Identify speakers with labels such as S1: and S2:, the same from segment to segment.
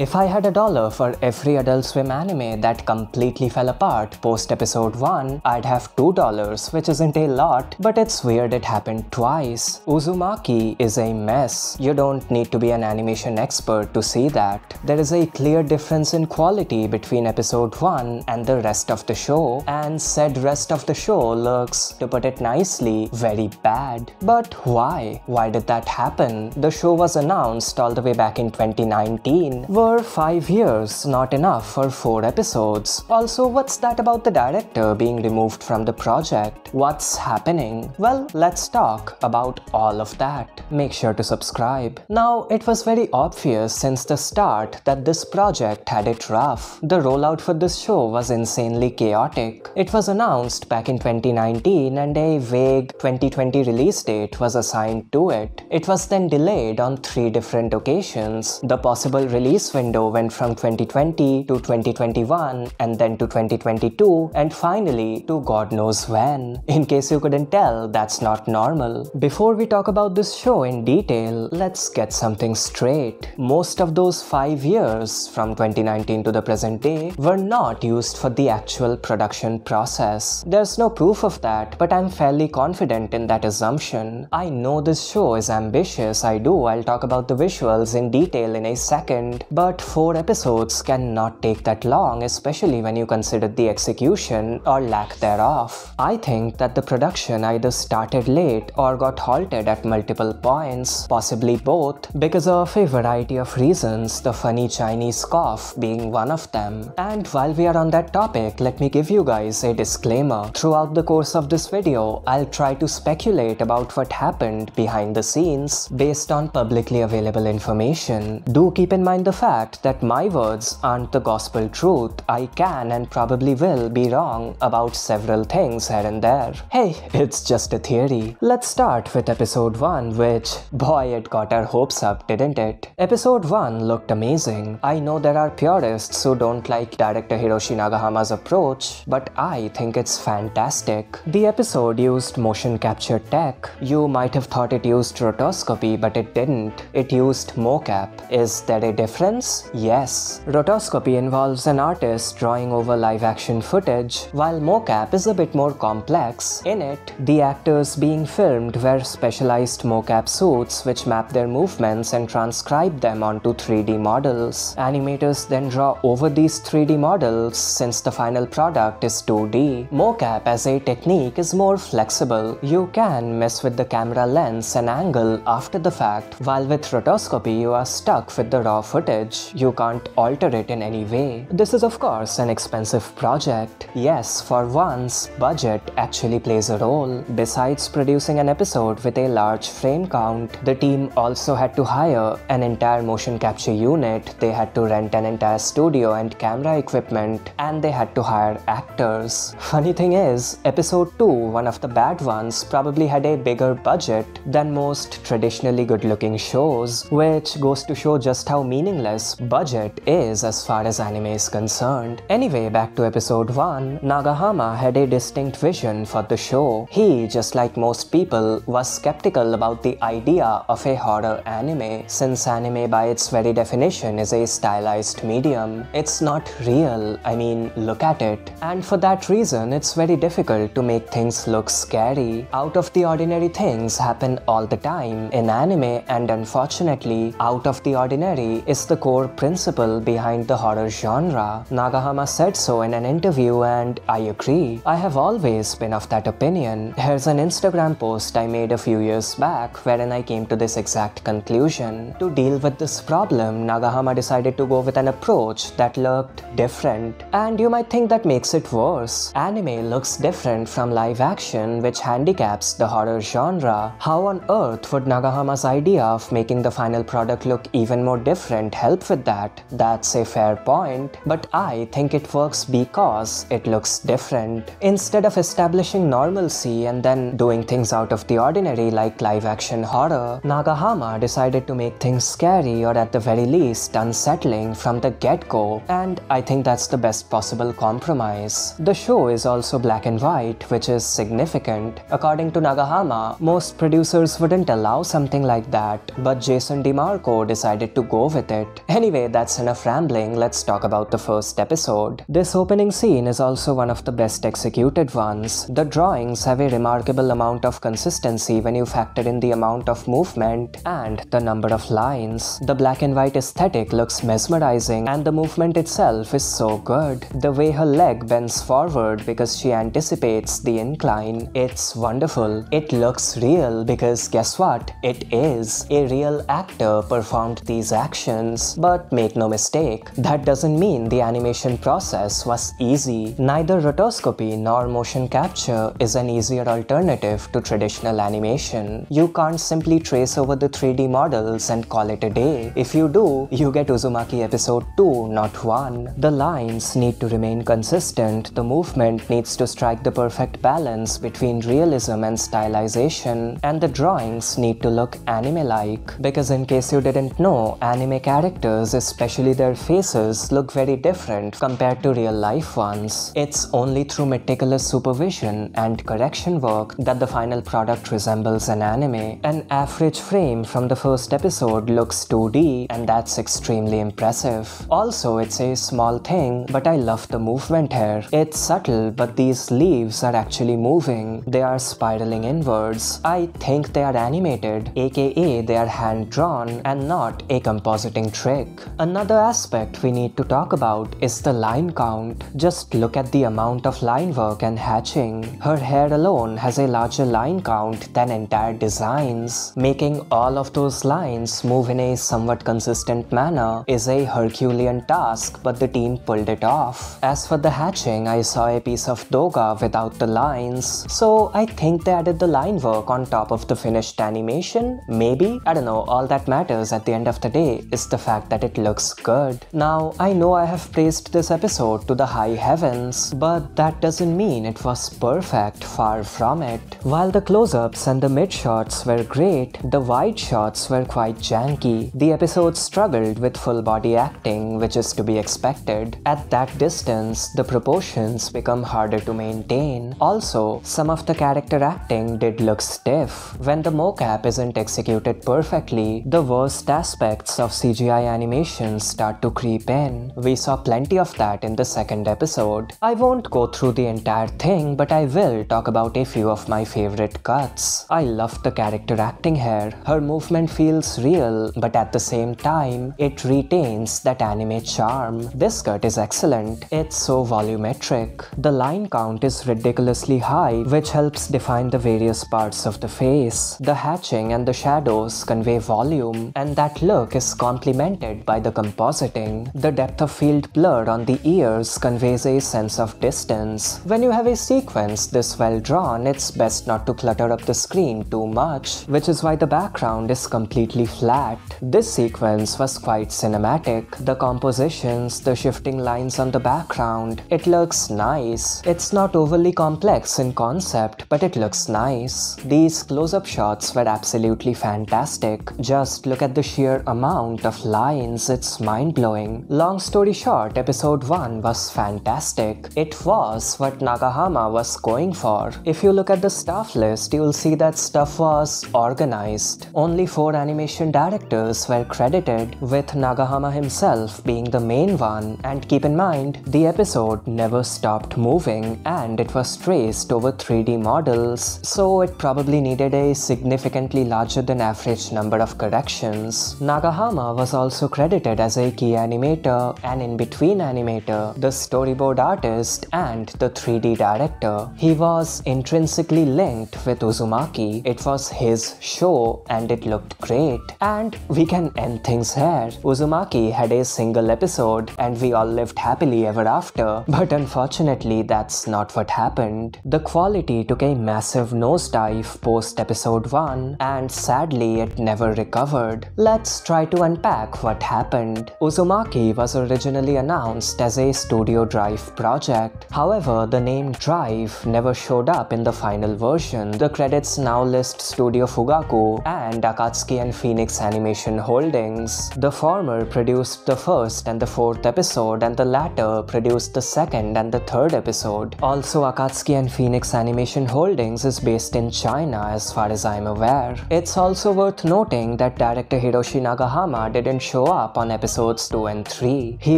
S1: If I had $1 for every Adult Swim anime that completely fell apart post episode 1, I'd have $2, which isn't a lot, but it's weird it happened twice. Uzumaki is a mess. You don't need to be an animation expert to see that. There is a clear difference in quality between episode 1 and the rest of the show, and said rest of the show looks, to put it nicely, very bad. But why? Why did that happen? The show was announced all the way back in 2019. Were 5 years not enough for 4 episodes? Also, what's that about the director being removed from the project? What's happening? Well, let's talk about all of that. Make sure to subscribe. Now, it was very obvious since the start that this project had it rough. The rollout for this show was insanely chaotic. It was announced back in 2019 and a vague 2020 release date was assigned to it. It was then delayed on 3 different occasions. The possible release window went from 2020 to 2021 and then to 2022 and finally to God knows when. In case you couldn't tell, that's not normal. Before we talk about this show in detail, let's get something straight. Most of those 5 years from 2019 to the present day were not used for the actual production process. There's no proof of that, but I'm fairly confident in that assumption. I know this show is ambitious, I'll talk about the visuals in detail in a second, but 4 episodes cannot take that long, especially when you consider the execution or lack thereof. I think that the production either started late or got halted at multiple points, possibly both, because of a variety of reasons, the funny Chinese cough being one of them. And while we are on that topic, let me give you guys a disclaimer. Throughout the course of this video, I'll try to speculate about what happened behind the scenes based on publicly available information. Do keep in mind the fact that my words aren't the gospel truth. I can and probably will be wrong about several things here and there. Hey, it's just a theory. Let's start with episode 1, which, boy, it got our hopes up, didn't it? Episode 1 looked amazing. I know there are purists who don't like director Hiroshi Nagahama's approach, but I think it's fantastic. The episode used motion capture tech. You might have thought it used rotoscopy, but it didn't. It used mocap. Is there a difference? Yes. Rotoscopy involves an artist drawing over live action footage, while mocap is a bit more complex. In it, the actors being filmed wear specialized mocap suits which map their movements and transcribe them onto 3D models. Animators then draw over these 3D models since the final product is 2D. Mocap as a technique is more flexible. You can mess with the camera lens and angle after the fact, while with rotoscopy you are stuck with the raw footage. You can't alter it in any way. This is of course an expensive project. Yes, for once, budget actually plays a role. Besides producing an episode with a large frame count, the team also had to hire an entire motion capture unit, they had to rent an entire studio and camera equipment, and they had to hire actors. Funny thing is, episode 2, one of the bad ones, probably had a bigger budget than most traditionally good-looking shows, which goes to show just how meaningless budget is as far as anime is concerned. Anyway, back to episode 1, Nagahama had a distinct vision for the show. He, just like most people, was skeptical about the idea of a horror anime, since anime by its very definition is a stylized medium. It's not real, I mean, look at it. And for that reason, it's very difficult to make things look scary. Out of the ordinary things happen all the time in anime, and unfortunately, out of the ordinary is the core principle behind the horror genre. Nagahama said so in an interview and I agree. I have always been of that opinion. Here's an Instagram post I made a few years back wherein I came to this exact conclusion. To deal with this problem, Nagahama decided to go with an approach that looked different. And you might think that makes it worse. Anime looks different from live action, which handicaps the horror genre. How on earth would Nagahama's idea of making the final product look even more different help with that? That's a fair point, but I think it works because it looks different. Instead of establishing normalcy and then doing things out of the ordinary like live action horror, Nagahama decided to make things scary or at the very least unsettling from the get-go, and I think that's the best possible compromise. The show is also black and white, which is significant. According to Nagahama, most producers wouldn't allow something like that, but Jason DeMarco decided to go with it. Anyway, that's enough rambling, let's talk about the first episode. This opening scene is also one of the best executed ones. The drawings have a remarkable amount of consistency when you factor in the amount of movement and the number of lines. The black and white aesthetic looks mesmerizing and the movement itself is so good. The way her leg bends forward because she anticipates the incline, it's wonderful. It looks real because guess what? It is. A real actor performed these actions. But make no mistake, that doesn't mean the animation process was easy. Neither rotoscopy nor motion capture is an easier alternative to traditional animation. You can't simply trace over the 3D models and call it a day. If you do, you get Uzumaki episode 2, not 1. The lines need to remain consistent, the movement needs to strike the perfect balance between realism and stylization, and the drawings need to look anime-like. Because in case you didn't know, anime characters, especially their faces, look very different compared to real-life ones. It's only through meticulous supervision and correction work that the final product resembles an anime. An average frame from the first episode looks 2D, and that's extremely impressive. Also, it's a small thing, but I love the movement here. It's subtle, but these leaves are actually moving. They are spiraling inwards. I think they are animated, aka they are hand-drawn and not a compositing trick. Another aspect we need to talk about is the line count. Just look at the amount of line work and hatching. Her hair alone has a larger line count than entire designs. Making all of those lines move in a somewhat consistent manner is a Herculean task, but the team pulled it off. As for the hatching, I saw a piece of doga without the lines, so I think they added the line work on top of the finished animation, maybe? I don't know, all that matters at the end of the day is the fact that it looks good. Now, I know I have praised this episode to the high heavens, but that doesn't mean it was perfect, far from it. While the close-ups and the mid-shots were great, the wide shots were quite janky. The episode struggled with full-body acting, which is to be expected. At that distance, the proportions become harder to maintain. Also, some of the character acting did look stiff. When the mocap isn't executed perfectly, the worst aspects of CGI animations start to creep in. We saw plenty of that in the second episode. I won't go through the entire thing, but I will talk about a few of my favorite cuts. I love the character acting here. Her movement feels real, but at the same time, it retains that anime charm. This cut is excellent. It's so volumetric. The line count is ridiculously high, which helps define the various parts of the face. The hatching and the shadows convey volume, and that look is complemented by the compositing. The depth of field blur on the ears conveys a sense of distance. When you have a sequence this well drawn, it's best not to clutter up the screen too much, which is why the background is completely flat. This sequence was quite cinematic. The compositions, the shifting lines on the background, it looks nice. It's not overly complex in concept, but it looks nice. These close-up shots were absolutely fantastic. Just look at the sheer amount of lines, it's mind-blowing. Long story short, episode 1 was fantastic. It was what Nagahama was going for. If you look at the staff list, you'll see that stuff was organized. Only 4 animation directors were credited, with Nagahama himself being the main one, and keep in mind, the episode never stopped moving and it was traced over 3D models, so it probably needed a significantly larger than average number of corrections. Nagahama was also credited as a key animator, an in-between animator, the storyboard artist, and the 3D director. He was intrinsically linked with Uzumaki. It was his show and it looked great. And we can end things here. Uzumaki had a single episode and we all lived happily ever after, but unfortunately that's not what happened. The quality took a massive nosedive post episode 1 and sadly it never recovered. Let's try to unpack what happened. Uzumaki was originally announced as a Studio Drive project. However, the name Drive never showed up in the final version. The credits now list Studio Fugaku and Akatsuki and Phoenix Animation Holdings. The former produced the first and the fourth episode, and the latter produced the second and the third episode. Also, Akatsuki and Phoenix Animation Holdings is based in China as far as I'm aware. It's also worth noting that director Hiroshi Nagahama didn't show up on episodes 2 and 3. He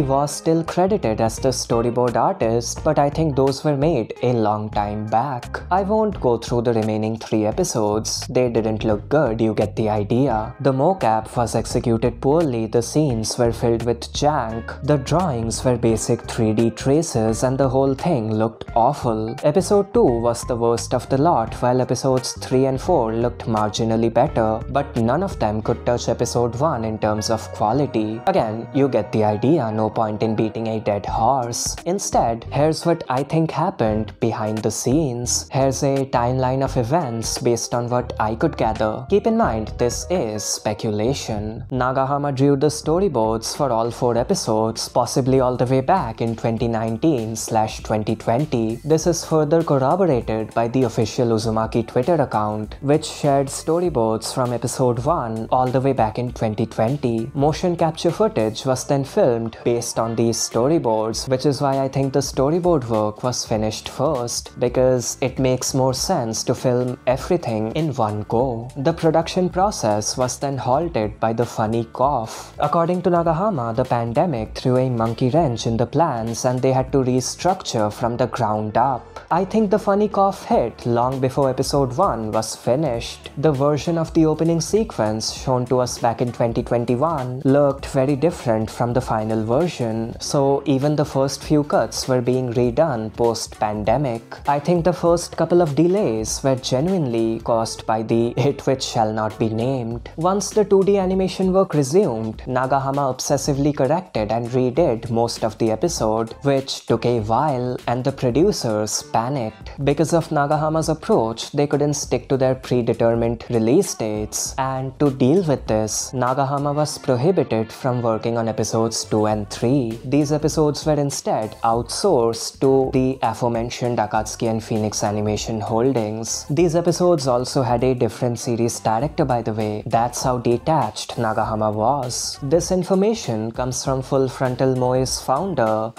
S1: was still credited as the storyboard artist, but I think those were made a long time back. I won't go through the remaining 3 episodes. They didn't look good, you get the idea. The mocap was executed poorly, the scenes were filled with jank, the drawings were basic 3D traces, and the whole thing looked awful. Episode 2 was the worst of the lot, while episodes 3 and 4 looked marginally better, but none of them could touch episode 1 in terms of quality. Again, you get the idea, no point in beating a dead horse. Instead, here's what I think happened behind the scenes. Here's a timeline of events based on what I could gather. Keep in mind, this is speculation. Nagahama drew the storyboards for all 4 episodes, possibly all the way back in 2019/2020. This is further corroborated by the official Uzumaki Twitter account, which shared storyboards from episode 1 all the way back in 2020. Motion capture footage was then filmed based on these storyboards, which is why I think the storyboard work was finished first, because it makes more sense to film everything in one go. The production process was then halted by the funny cough. According to Nagahama, the pandemic threw a monkey wrench in the plans and they had to restructure from the ground up. I think the funny cough hit long before episode 1 was finished. The version of the opening sequence shown to us back in 2021 looked very different from the final version, so even the first few cuts were being redone post-pandemic. I think the first couple of delays were genuinely caused by the hit which shall not be named. Once the 2D animation work resumed, Nagahama obsessively corrected and redid most of the episode, which took a while, and the producers panicked. Because of Nagahama's approach, they couldn't stick to their predetermined release dates, and to deal with this, Nagahama was prohibited from working on episodes 2 and 3. These episodes were instead outsourced to the aforementioned Akatsuki and Phoenix Animation Holdings. These episodes also had a different series director, by the way. That's how detached Nagahama was. This information comes from Full Frontal Moe's founder,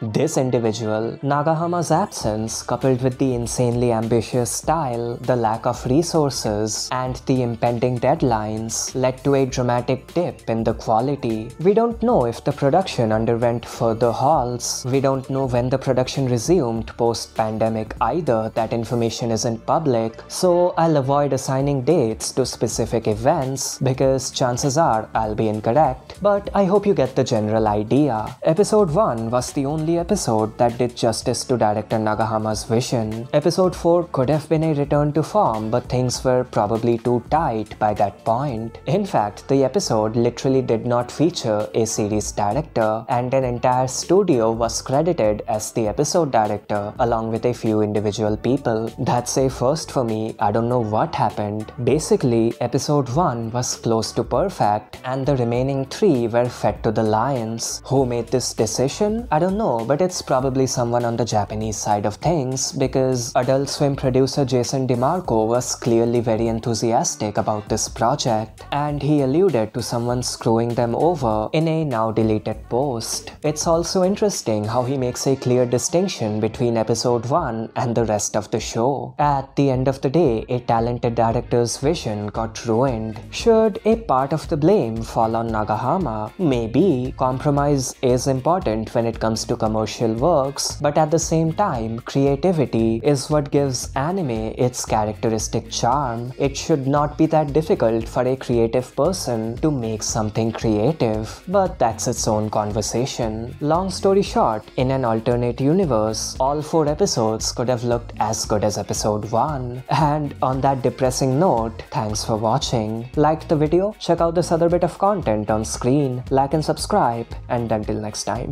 S1: this individual. Nagahama's absence, coupled with the insanely ambitious style, the lack of resources, and the impending deadlines, led to a dramatic dip in the quality. We don't know if the production underwent further halts. We don't know when the production resumed post-pandemic either. That information isn't public, so I'll avoid assigning dates to specific events because chances are I'll be incorrect, but I hope you get the general idea. Episode 1 was the only episode that did justice to director Nagahama's vision. Episode 4 could have been a return to form, but things were probably too tight by that point. In fact, the episode literally did not feature a series director, and an entire studio was credited as the episode director along with a few individual people. That's a first for me. I don't know what happened. Basically, episode 1 was close to perfect and the remaining 3 were fed to the lions. Who made this decision? I don't know, but it's probably someone on the Japanese side of things, because Adult Swim producer Jason DeMarco was clearly very enthusiastic about this project, and he alluded to someone screwing them over in a now deleted post. It's also interesting how he makes a clear distinction between episode 1 and the rest of the show. At the end of the day, a talented director's vision got ruined. Should a part of the blame fall on Nagahama? Maybe. Compromise is important when it comes to commercial works, but at the same time, creativity is what gives anime its characteristic charm. It should not be that difficult for a creative person to make something creative, but that's its own conversation. Long story short, in an alternate universe, all 4 episodes could have looked as good as episode 1. And on that depressing note, thanks for watching. Liked the video? Check out this other bit of content on screen. Like and subscribe, and until next time.